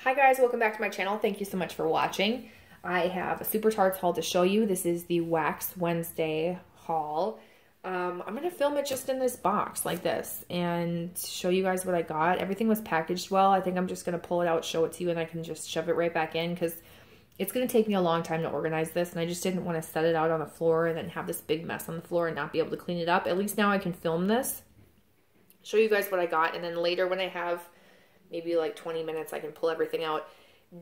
Hi guys, welcome back to my channel. Thank you so much for watching. I have a Super Tarts haul to show you. This is the Wax Wednesday haul. I'm going to film it just in this box like this and show you guys what I got. Everything was packaged well. I think I'm just going to pull it out, show it to you, and I can just shove it right back in because it's going to take me a long time to organize this, and I just didn't want to set it out on the floor and then have this big mess on the floor and not be able to clean it up. At least now I can film this, show you guys what I got, and then later when I have maybe like 20 minutes, I can pull everything out,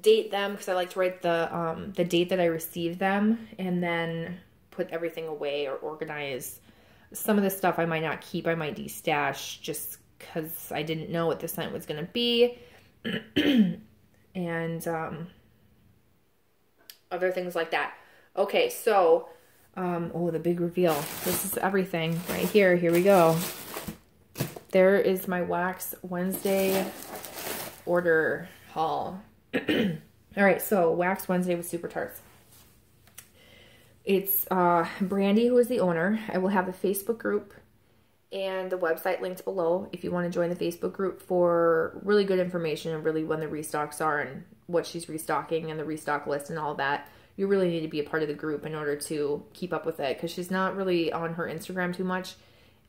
date them, because I like to write the date that I received them, and then put everything away or organize. Some of the stuff I might not keep, I might destash just because I didn't know what the scent was going to be. And other things like that. Okay, so, oh, the big reveal. This is everything right here. Here we go. There is my Wax Wednesday order haul. All right, so Wax Wednesday with Super Tarts. It's Brandy, who is the owner. I will have the Facebook group and the website linked below if you want to join the Facebook group for really good information and really when the restocks are and what she's restocking and the restock list and all that. You really need to be a part of the group in order to keep up with it because she's not really on her Instagram too much.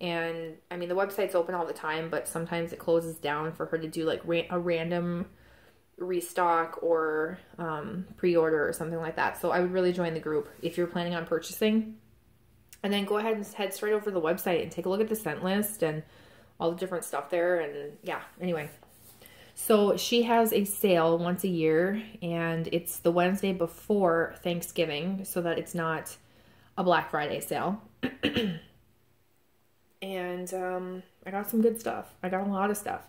And I mean, the website's open all the time, but sometimes it closes down for her to do like a random restock or pre-order or something like that. So I would really join the group if you're planning on purchasing. And then go ahead and head straight over to the website and take a look at the scent list and all the different stuff there. And yeah, anyway. So she has a sale once a year, and it's the Wednesday before Thanksgiving so that it's not a Black Friday sale. And I got some good stuff. I got a lot of stuff.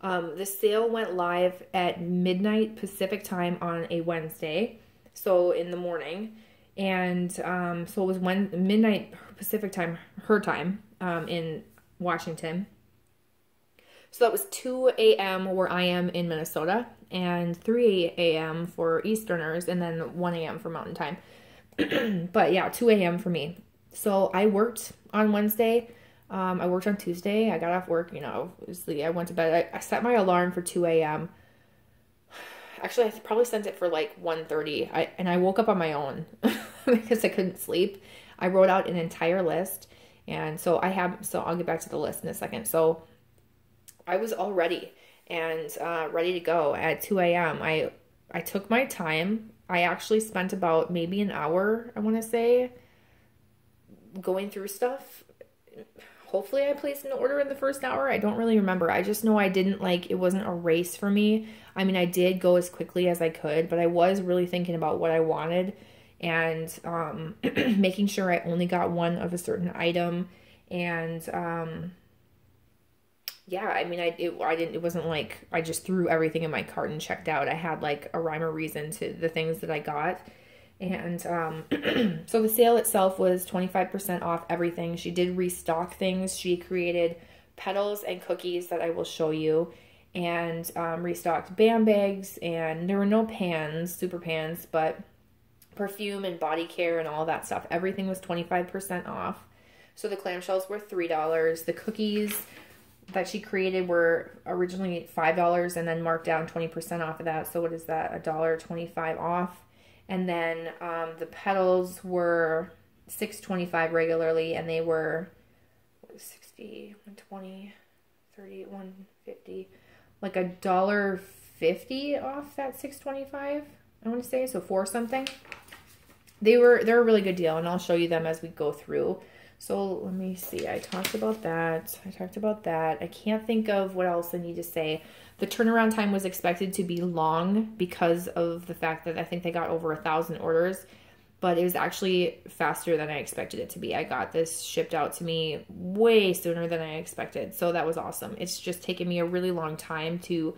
The sale went live at midnight Pacific time on a Wednesday, so in the morning. And so it was midnight Pacific time, her time, in Washington. So that was 2 a.m. where I am in Minnesota, and 3 a.m. for Easterners, and then 1 a.m. for Mountain Time. But yeah, 2 a.m. for me. So I worked on Wednesday. I worked on Tuesday. I got off work, you know, obviously I went to bed. I set my alarm for 2 a.m. Actually, I probably sent it for like 1:30. And I woke up on my own because I couldn't sleep. I wrote out an entire list. And so I'll get back to the list in a second. So I was all ready and ready to go at 2 a.m. I took my time. I actually spent about maybe an hour, I want to say, going through stuff. Hopefully I placed an order in the first hour. I don't really remember. I just know I didn't it wasn't a race for me. I mean, I did go as quickly as I could, but I was really thinking about what I wanted and making sure I only got one of a certain item. And yeah, I mean, it wasn't like I just threw everything in my cart and checked out. I had like a rhyme or reason to the things that I got. And so the sale itself was 25% off everything. She did restock things. She created petals and cookies that I will show you, and restocked BAM bags, and there were no pans, super pans, but perfume and body care and all that stuff. Everything was 25% off. So the clamshells were $3. The cookies that she created were originally $5 and then marked down 20% off of that. So what is that? $1.25 off. And then the petals were $6.25 regularly, and they were 60, 120, 30, 150, like $1.50 off that $6.25. I want to say, so for something. They're a really good deal, and I'll show you them as we go through. So let me see. I talked about that. I can't think of what else I need to say. The turnaround time was expected to be long because of the fact that I think they got over 1,000 orders, but it was actually faster than I expected it to be. I got this shipped out to me way sooner than I expected, so that was awesome. It's just taken me a really long time to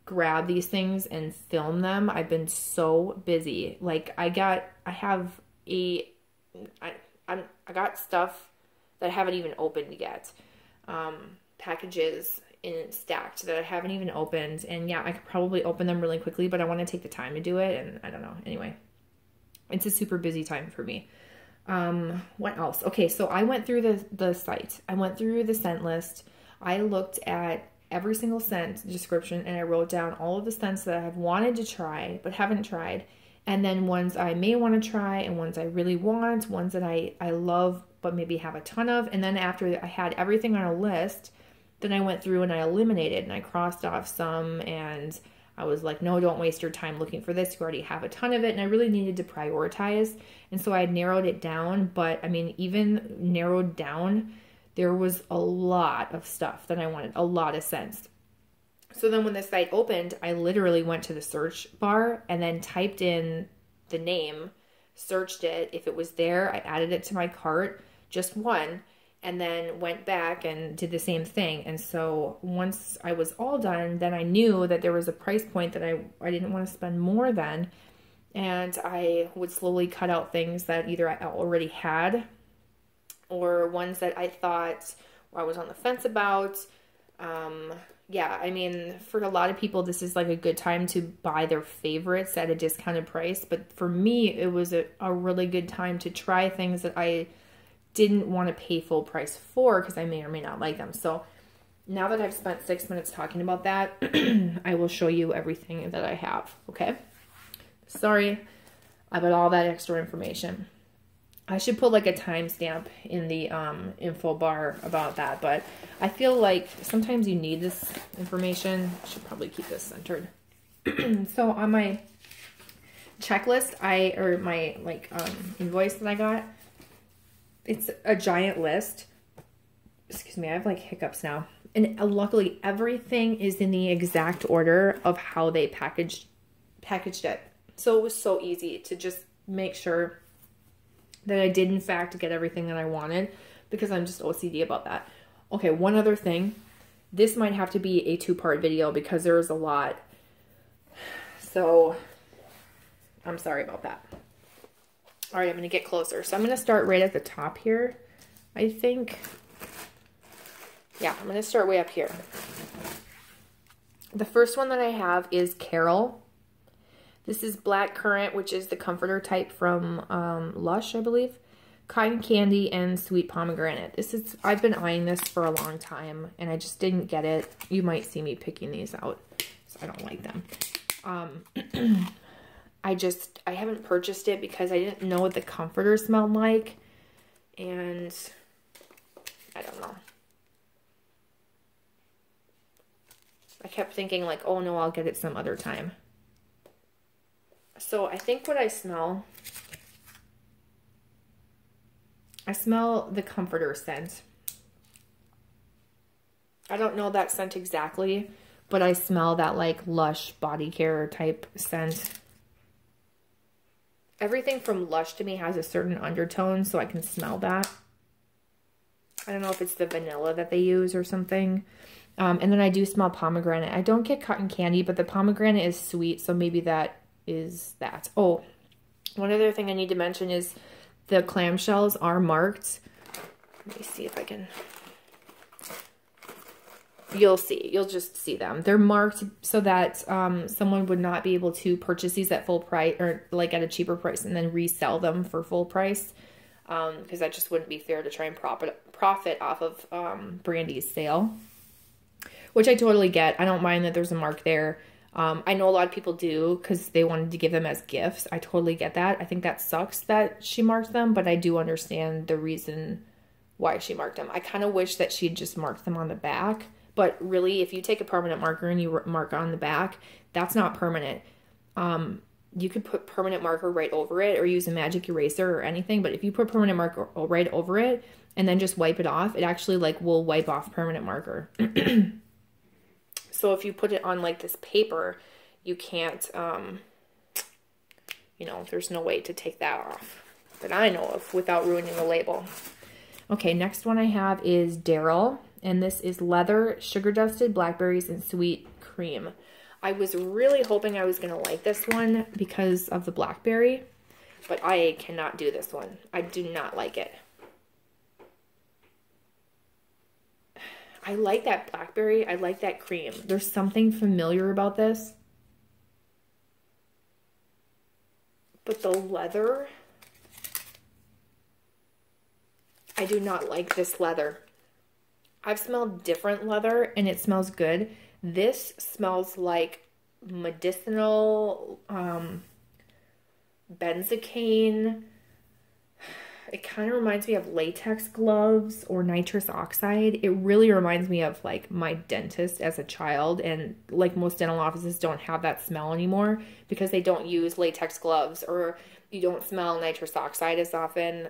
grab these things and film them. I've been so busy. Like I got stuff that I haven't even opened yet. Packages stacked that I haven't even opened. And yeah, I could probably open them really quickly, but I want to take the time to do it. And I don't know. Anyway, it's a super busy time for me. What else? Okay, so I went through the site. I went through the scent list. I looked at every single scent description, and I wrote down all of the scents that I've wanted to try but haven't tried, and then ones I may want to try and ones I really want, ones that I love but maybe have a ton of. And then after I had everything on a list, then I went through and I eliminated and I crossed off some, and I was like, no, don't waste your time looking for this. You already have a ton of it. And I really needed to prioritize. And so I narrowed it down. But I mean, even narrowed down, there was a lot of stuff that I wanted, a lot of scents. So then when the site opened, I literally went to the search bar and then typed in the name, searched it. If it was there, I added it to my cart, just one, and then went back and did the same thing. And so once I was all done, then I knew that there was a price point that I didn't want to spend more than, and I would slowly cut out things that either I already had or ones that I thought I was on the fence about. Yeah, I mean, for a lot of people, this is like a good time to buy their favorites at a discounted price. But for me, it was a really good time to try things that I didn't want to pay full price for because I may or may not like them. So now that I've spent 6 minutes talking about that, I will show you everything that I have, okay? Sorry about all that extra information. I should put like a timestamp in the info bar about that, but I feel like sometimes you need this information. I should probably keep this centered. So on my checklist, my invoice that I got, it's a giant list. Excuse me, I have like hiccups now. And luckily everything is in the exact order of how they packaged it. So it was so easy to just make sure that I did in fact get everything that I wanted, because I'm just OCD about that. Okay, one other thing. This might have to be a 2-part video because there is a lot. So I'm sorry about that. All right, I'm going to get closer. So I'm going to start right at the top here, I think. Yeah, I'm going to start way up here. The first one that I have is Carol. This is blackcurrant, which is the comforter type from Lush, I believe. Cotton candy and sweet pomegranate. I've been eyeing this for a long time, and I just didn't get it. You might see me picking these out, so I don't like them. I haven't purchased it because I didn't know what the comforter smelled like, and I don't know. I kept thinking like, oh no, I'll get it some other time. So I think what I smell the comforter scent. I don't know that scent exactly, but I smell that like Lush body care type scent. Everything from Lush to me has a certain undertone, so I can smell that. I don't know if it's the vanilla that they use or something. And then I do smell pomegranate. I don't get cotton candy, but the pomegranate is sweet, so maybe that is that. Oh, one other thing I need to mention is the clamshells are marked. Let me see if I can. You'll just see them. They're marked so that someone would not be able to purchase these at full price or like at a cheaper price and then resell them for full price, because that just wouldn't be fair to try and profit off of Brandy's sale, which I totally get. I don't mind that there's a mark there. I know a lot of people do because they wanted to give them as gifts. I totally get that. I think that sucks that she marked them, but I do understand the reason why she marked them. I kind of wish that she'd just marked them on the back, but really, if you take a permanent marker and you mark on the back, that's not permanent. You could put permanent marker right over it or use a magic eraser or anything, but if you put permanent marker right over it and then just wipe it off, it actually like will wipe off permanent marker. So if you put it on like this paper, you can't, you know, there's no way to take that off that I know of without ruining the label. Okay, next one I have is Daryl, and this is leather, sugar dusted blackberries, and sweet cream. I was really hoping I was going to like this one because of the blackberry, but I cannot do this one. I do not like it. I like that blackberry. I like that cream. There's something familiar about this. But the leather, I do not like this leather. I've smelled different leather and it smells good. This smells like medicinal, benzocaine. It kind of reminds me of latex gloves or nitrous oxide. It really reminds me of like my dentist as a child, and like most dental offices don't have that smell anymore because they don't use latex gloves, or you don't smell nitrous oxide as often.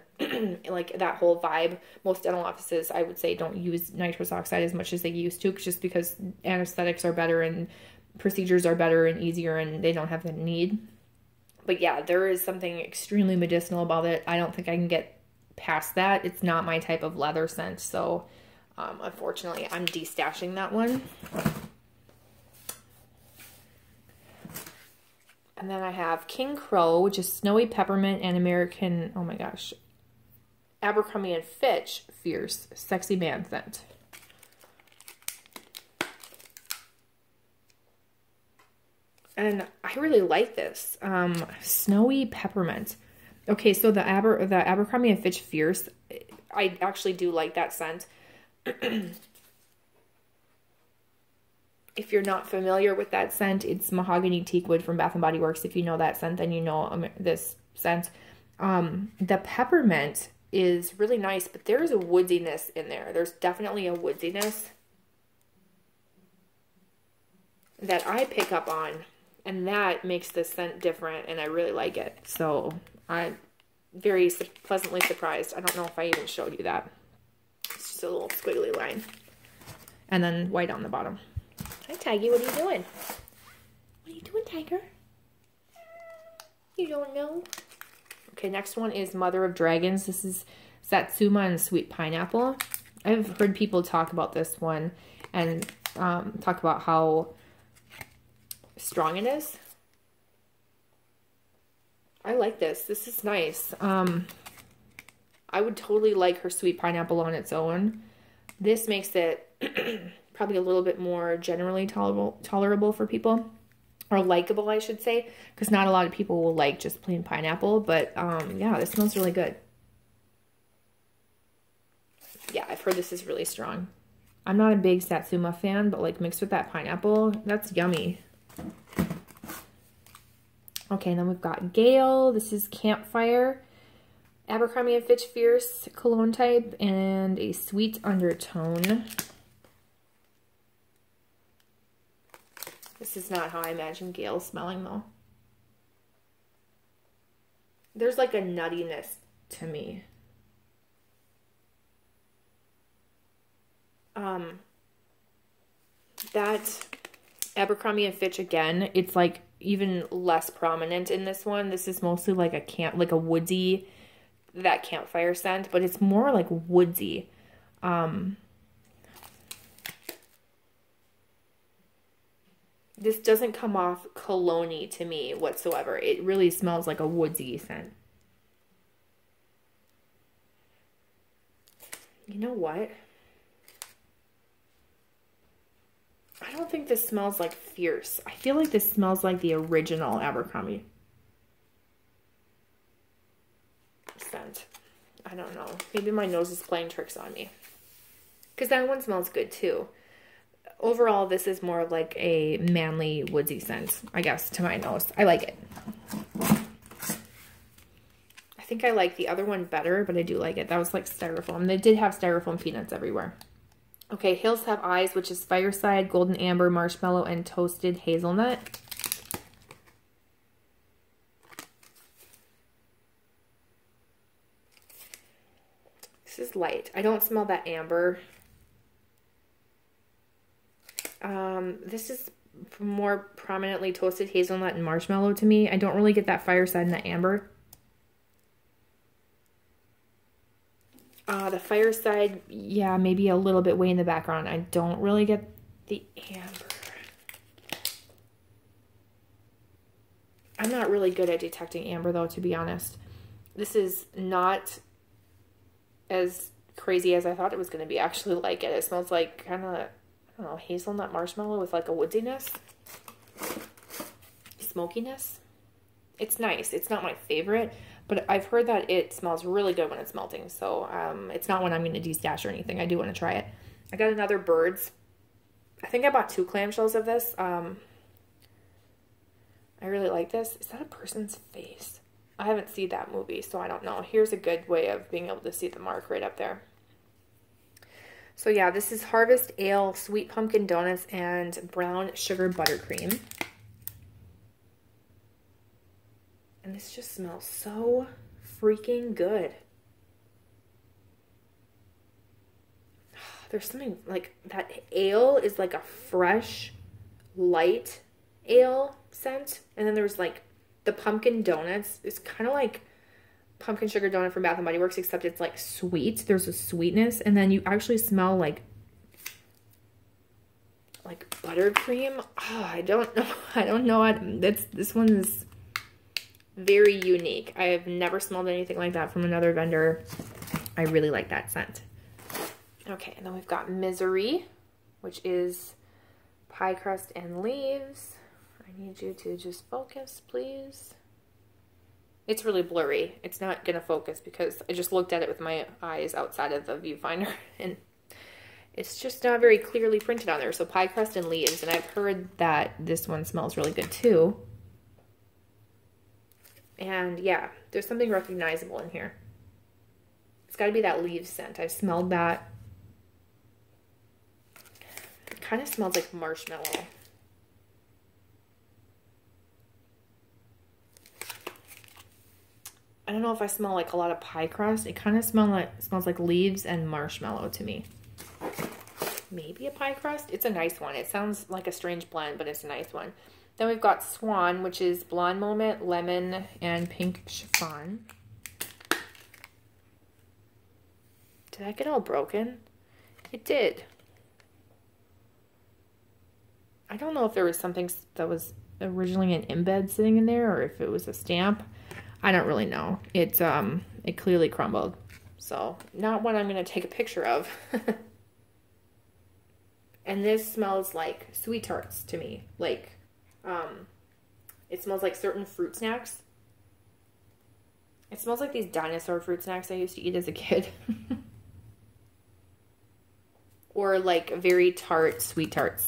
Like that whole vibe. Most dental offices, I would say, don't use nitrous oxide as much as they used to, just because anesthetics are better and procedures are better and easier and they don't have the need. But yeah, there is something extremely medicinal about it. I don't think I can get past that. It's not my type of leather scent. So, unfortunately, I'm destashing that one. And then I have King Crow, which is snowy peppermint and American, oh my gosh, Abercrombie and Fitch Fierce Sexy Man Scent. And I really like this. Snowy peppermint. Okay, so the Abercrombie and Fitch Fierce, I actually do like that scent. If you're not familiar with that scent, it's mahogany teakwood from Bath & Body Works. If you know that scent, then you know this scent. The peppermint is really nice, but there's a woodiness in there. There's definitely a woodiness that I pick up on. And that makes the scent different, and I really like it. So I'm very pleasantly surprised. I don't know if I even showed you that. It's just a little squiggly line. And then white on the bottom. Hi, Tiggy. What are you doing? What are you doing, Tiger? You don't know? Okay, next one is Mother of Dragons. This is Satsuma and Sweet Pineapple. I've heard people talk about this one and talk about how strong it is. I like this. This is nice. I would totally like her Sweet Pineapple on its own. This makes it probably a little bit more generally tolerable for people, or likable, I should say, because not a lot of people will like just plain pineapple. But yeah, this smells really good. Yeah, I've heard this is really strong. I'm not a big Satsuma fan, but like mixed with that pineapple, that's yummy. Okay, and then we've got Gale. This is Campfire, Abercrombie and Fitch Fierce cologne type, and a sweet undertone. This is not how I imagine Gale smelling, though. There's like a nuttiness to me. That Abercrombie and Fitch, again, it's like even less prominent in this one. This is mostly like a woodsy, that campfire scent, but it's more like woodsy. This doesn't come off cologne-y to me whatsoever. It really smells like a woodsy scent. You know what? I don't think this smells like Fierce. I feel like this smells like the original Abercrombie scent. I don't know. Maybe my nose is playing tricks on me. Because that one smells good too. Overall, this is more like a manly, woodsy scent, I guess, to my nose. I like it. I think I like the other one better, but I do like it. That was like styrofoam. They did have styrofoam peanuts everywhere. Okay, Hills Have Eyes, which is Fireside, Golden Amber, Marshmallow, and Toasted Hazelnut. This is light. I don't smell that amber. This is more prominently Toasted Hazelnut and Marshmallow to me. I don't really get that Fireside and that amber. The Fireside, yeah, maybe a little bit way in the background. I don't really get the amber. I'm not really good at detecting amber, though, to be honest. This is not as crazy as I thought it was going to be. I actually like it. It smells like kind of, I don't know, hazelnut marshmallow with like a woodiness, smokiness. It's nice. It's not my favorite, but I've heard that it smells really good when it's melting. So it's not one I'm going to destash or anything. I do want to try it. I got another Birds. I think I bought 2 clamshells of this. I really like this. Is that a person's face? I haven't seen that movie, so I don't know. Here's a good way of being able to see the mark right up there. So yeah, this is Harvest Ale, Sweet Pumpkin Donuts, and Brown Sugar Buttercream. And this just smells so freaking good. There's something like that ale is like a fresh, light ale scent. And then there's like the pumpkin donuts. It's kind of like pumpkin sugar donut from Bath & Body Works, except it's like sweet. There's a sweetness. And then you actually smell like buttercream. Oh, I don't know. I don't know. This one is very unique. I have never smelled anything like that from another vendor. I really like that scent. Okay, and then we've got Misery, which is pie crust and leaves. I need you to just focus, please. It's really blurry. It's not going to focus because I just looked at it with my eyes outside of the viewfinder, and it's just not very clearly printed on there. So pie crust and leaves, and I've heard that this one smells really good too. And yeah, there's something recognizable in here. It's got to be that leaves scent. I've smelled that. It kind of smells like marshmallow. I don't know if I smell like a lot of pie crust. It kind of smells like leaves and marshmallow to me. Maybe a pie crust? It's a nice one. It sounds like a strange blend, but it's a nice one. Then we've got Swan, which is Blonde Moment, Lemon, and Pink Chiffon. Did that get all broken? It did. I don't know if there was something that was originally an embed sitting in there or if it was a stamp. I don't really know. It clearly crumbled. So, not one I'm going to take a picture of. And this smells like Sweet Tarts to me. Like, it smells like certain fruit snacks. It smells like these dinosaur fruit snacks I used to eat as a kid. Or like very tart Sweet Tarts.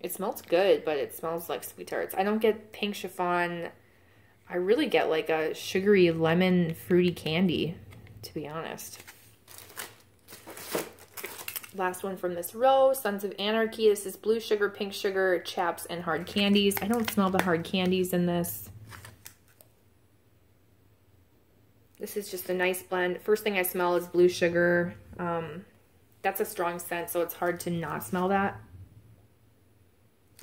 It smells good, but it smells like Sweet Tarts. I don't get pink chiffon. I really get like a sugary lemon fruity candy, to be honest. Last one from this row, Sons of Anarchy. This is blue sugar, pink sugar, chaps, and hard candies. I don't smell the hard candies in this. This is just a nice blend. First thing I smell is blue sugar. That's a strong scent, so it's hard to not smell that.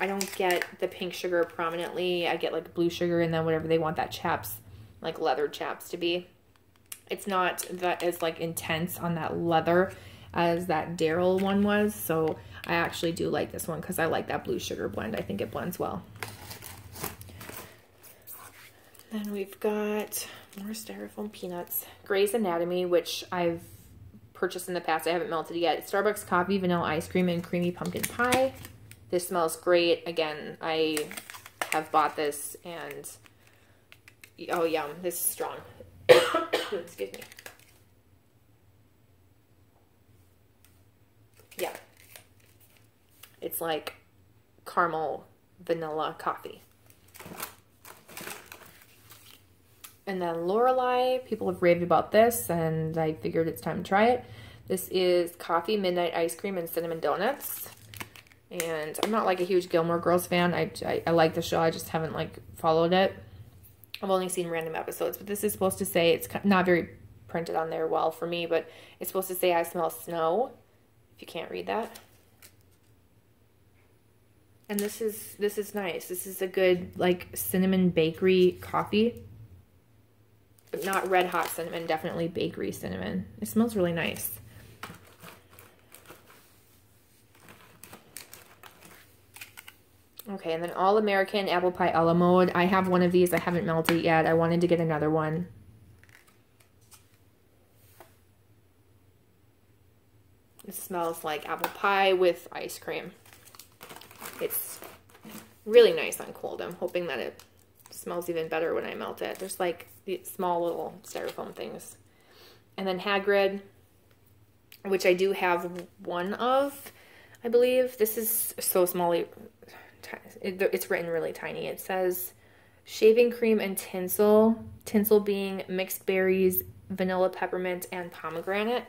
I don't get the pink sugar prominently. I get like blue sugar and then whatever they want that chaps, like leather chaps to be. It's not that as like intense on that leather as that Daryl one was. So I actually do like this one because I like that blue sugar blend. I think it blends well. Then we've got more styrofoam peanuts. Grey's Anatomy, which I've purchased in the past. I haven't melted it yet. It's Starbucks coffee, vanilla ice cream, and creamy pumpkin pie. This smells great. Again, I have bought this and oh yum, this is strong. Excuse me. Yeah. It's like caramel vanilla coffee. And then Lorelei, people have raved about this and I figured it's time to try it. This is coffee, midnight ice cream, and cinnamon donuts. And I'm not like a huge Gilmore Girls fan. I like the show. I just haven't like followed it. I've only seen random episodes. But this is supposed to say, it's not very printed on there well for me, but it's supposed to say I smell snow. If you can't read that. And this is nice. This is a good like cinnamon bakery coffee. But not red hot cinnamon, definitely bakery cinnamon. It smells really nice. Okay, and then All American Apple Pie a la mode. I have one of these. I haven't melted it yet. I wanted to get another one. It smells like apple pie with ice cream. It's really nice on cold. I'm hoping that it smells even better when I melt it. There's like these small little styrofoam things. And then Hagrid. which I do have one of, I believe. This is so small. It's written really tiny. It says shaving cream and tinsel. Tinsel being mixed berries, vanilla peppermint, and pomegranate.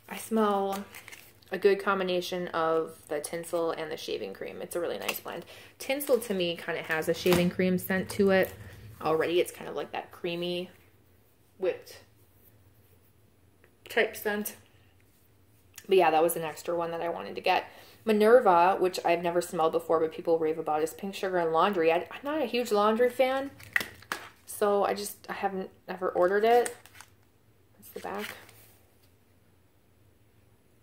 I smell a good combination of the tinsel and the shaving cream. It's a really nice blend. Tinsel to me kind of has a shaving cream scent to it already. It's kind of like that creamy whipped type scent. But yeah, that was an extra one that I wanted to get. Minerva, which I've never smelled before, but people rave about, is pink sugar and laundry. I'm not a huge laundry fan, so I haven't ever ordered it. That's the back.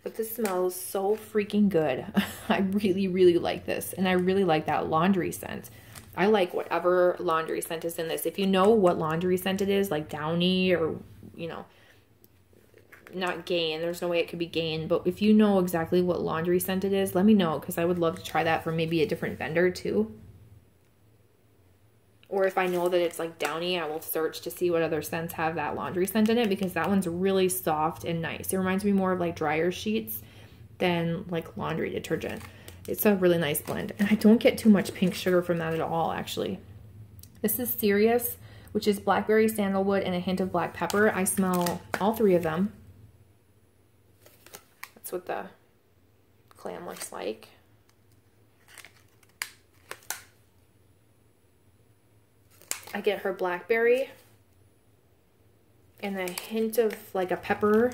But this smells so freaking good. I really, really like this. And I really like that laundry scent. I like whatever laundry scent is in this. If you know what laundry scent it is, like Downy or, you know, not Gain. There's no way it could be Gain. But if you know exactly what laundry scent it is, let me know. Because I would love to try that from maybe a different vendor too. Or if I know that it's like Downy, I will search to see what other scents have that laundry scent in it, because that one's really soft and nice. It reminds me more of like dryer sheets than like laundry detergent. It's a really nice blend. And I don't get too much pink sugar from that at all, actually. This is Serious, which is blackberry, sandalwood, and a hint of black pepper. I smell all three of them. That's what the clam looks like. I get her blackberry and a hint of like a pepper,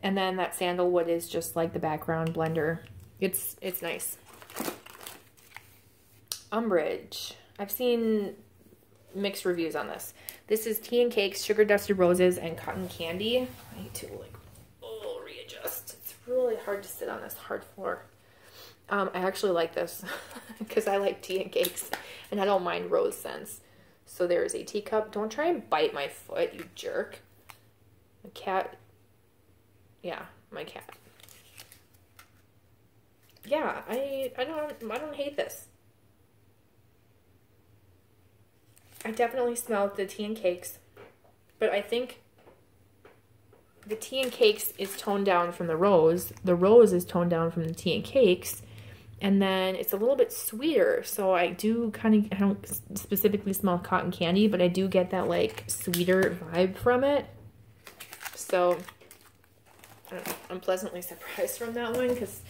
and then that sandalwood is just like the background blender. It's nice. Umbrage. I've seen mixed reviews on this. This is Tea and Cakes, Sugar Dusted Roses, and Cotton Candy. I need to like readjust. It's really hard to sit on this hard floor. I actually like this because I like tea and cakes and I don't mind rose scents. So there is a teacup. Don't try and bite my foot, you jerk. My cat. Yeah, my cat. Yeah, I don't hate this. I definitely smell the tea and cakes, but I think the tea and cakes is toned down from the rose. The rose is toned down from the tea and cakes. And then it's a little bit sweeter. So I do kind of, I don't specifically smell cotton candy, but I do get that like sweeter vibe from it. So I don't know, I'm pleasantly surprised from that one because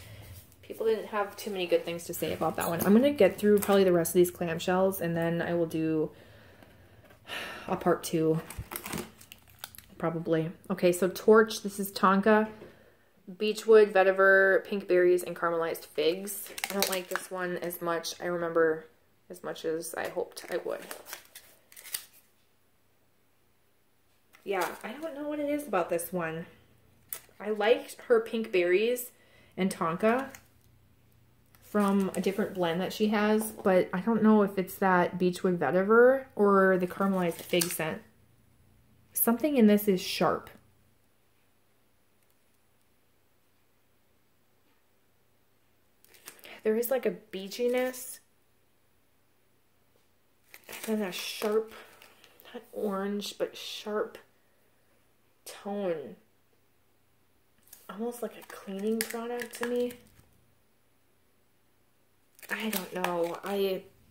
people didn't have too many good things to say about that one. I'm going to get through probably the rest of these clamshells and then I will do a part 2 probably. Okay, so Torch, this is Tonka. Beechwood, vetiver, pink berries, and caramelized figs. I don't like this one as much. I remember as much as I hoped I would. Yeah, I don't know what it is about this one. I liked her pink berries and Tonka from a different blend that she has, but I don't know if it's that Beechwood vetiver or the caramelized fig scent. Something in this is sharp. There is like a beachiness and a sharp, not orange, but sharp tone. Almost like a cleaning product to me. I don't know.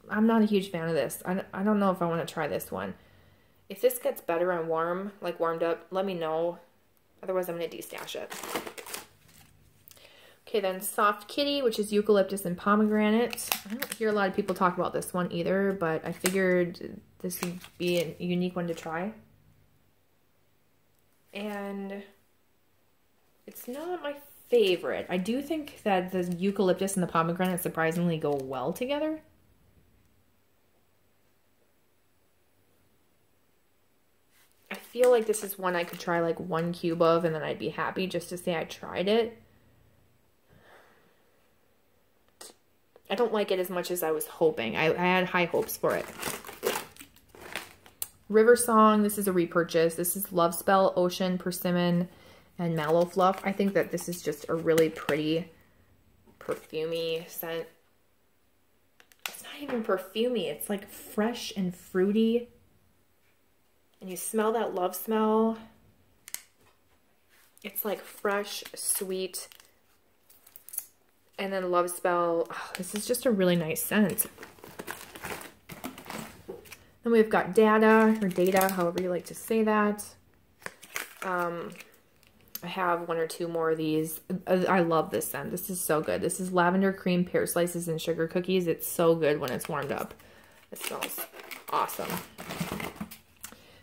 I'm not a huge fan of this. I don't know if I want to try this one. If this gets better and warm, like warmed up, let me know. Otherwise, I'm going to destash it. Okay, then Soft Kitty, which is eucalyptus and pomegranate. I don't hear a lot of people talk about this one either, but I figured this would be a unique one to try. And it's not my favorite. I do think that the eucalyptus and the pomegranate surprisingly go well together. I feel like this is one I could try like 1 cube of and then I'd be happy just to say I tried it. I don't like it as much as I was hoping. I had high hopes for it. River Song, this is a repurchase. This is Love Spell, Ocean, Persimmon, and Mallow Fluff. I think that this is just a really pretty perfumey scent. It's not even perfumey. It's like fresh and fruity. And you smell that love smell. It's like fresh, sweet, and then love spell. Oh, this is just a really nice scent. Then we've got Data, or Data, however you like to say that. I have one or two more of these. I love this scent. This is so good. This is lavender cream, pear slices, and sugar cookies. It's so good when it's warmed up. It smells awesome.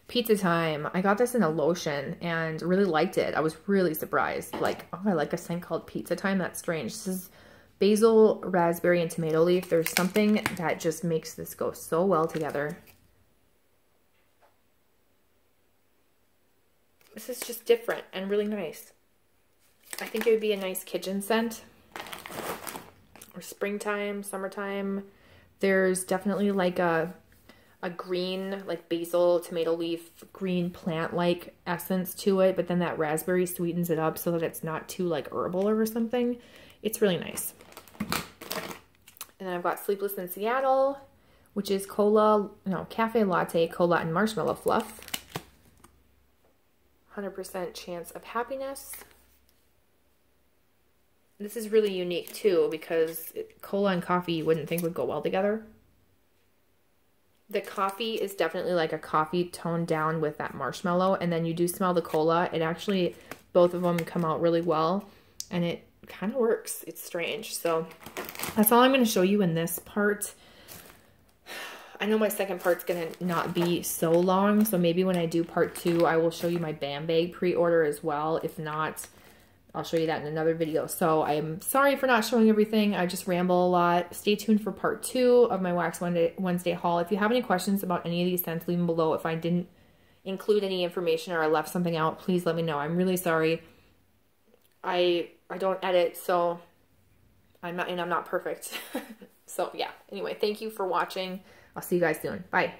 Pizza Time. I got this in a lotion and really liked it. I was really surprised. Like, oh, I like a scent called Pizza Time. That's strange. This is basil, raspberry, and tomato leaf. There's something that just makes this go so well together. This is just different and really nice. I think it would be a nice kitchen scent. Or springtime, summertime. There's definitely like a green, like basil, tomato leaf, green plant-like essence to it. But then that raspberry sweetens it up so that it's not too like herbal or something. It's really nice. And then I've got Sleepless in Seattle, which is cafe latte, cola, and marshmallow fluff. 100% chance of happiness. This is really unique too because cola and coffee you wouldn't think would go well together. The coffee is definitely like a coffee toned down with that marshmallow, and then you do smell the cola. It actually, both of them come out really well, and it kind of works. It's strange. So that's all I'm going to show you in this part. I know my second part's going to not be so long, so maybe when I do part 2, I will show you my BAM bag pre-order as well. If not, I'll show you that in another video. So I'm sorry for not showing everything. I just ramble a lot. Stay tuned for part 2 of my Wax Wednesday haul. If you have any questions about any of these scents, leave them below. If I didn't include any information or I left something out, please let me know. I'm really sorry. I don't edit, so I'm not perfect. So yeah, anyway, thank you for watching. I'll see you guys soon. Bye.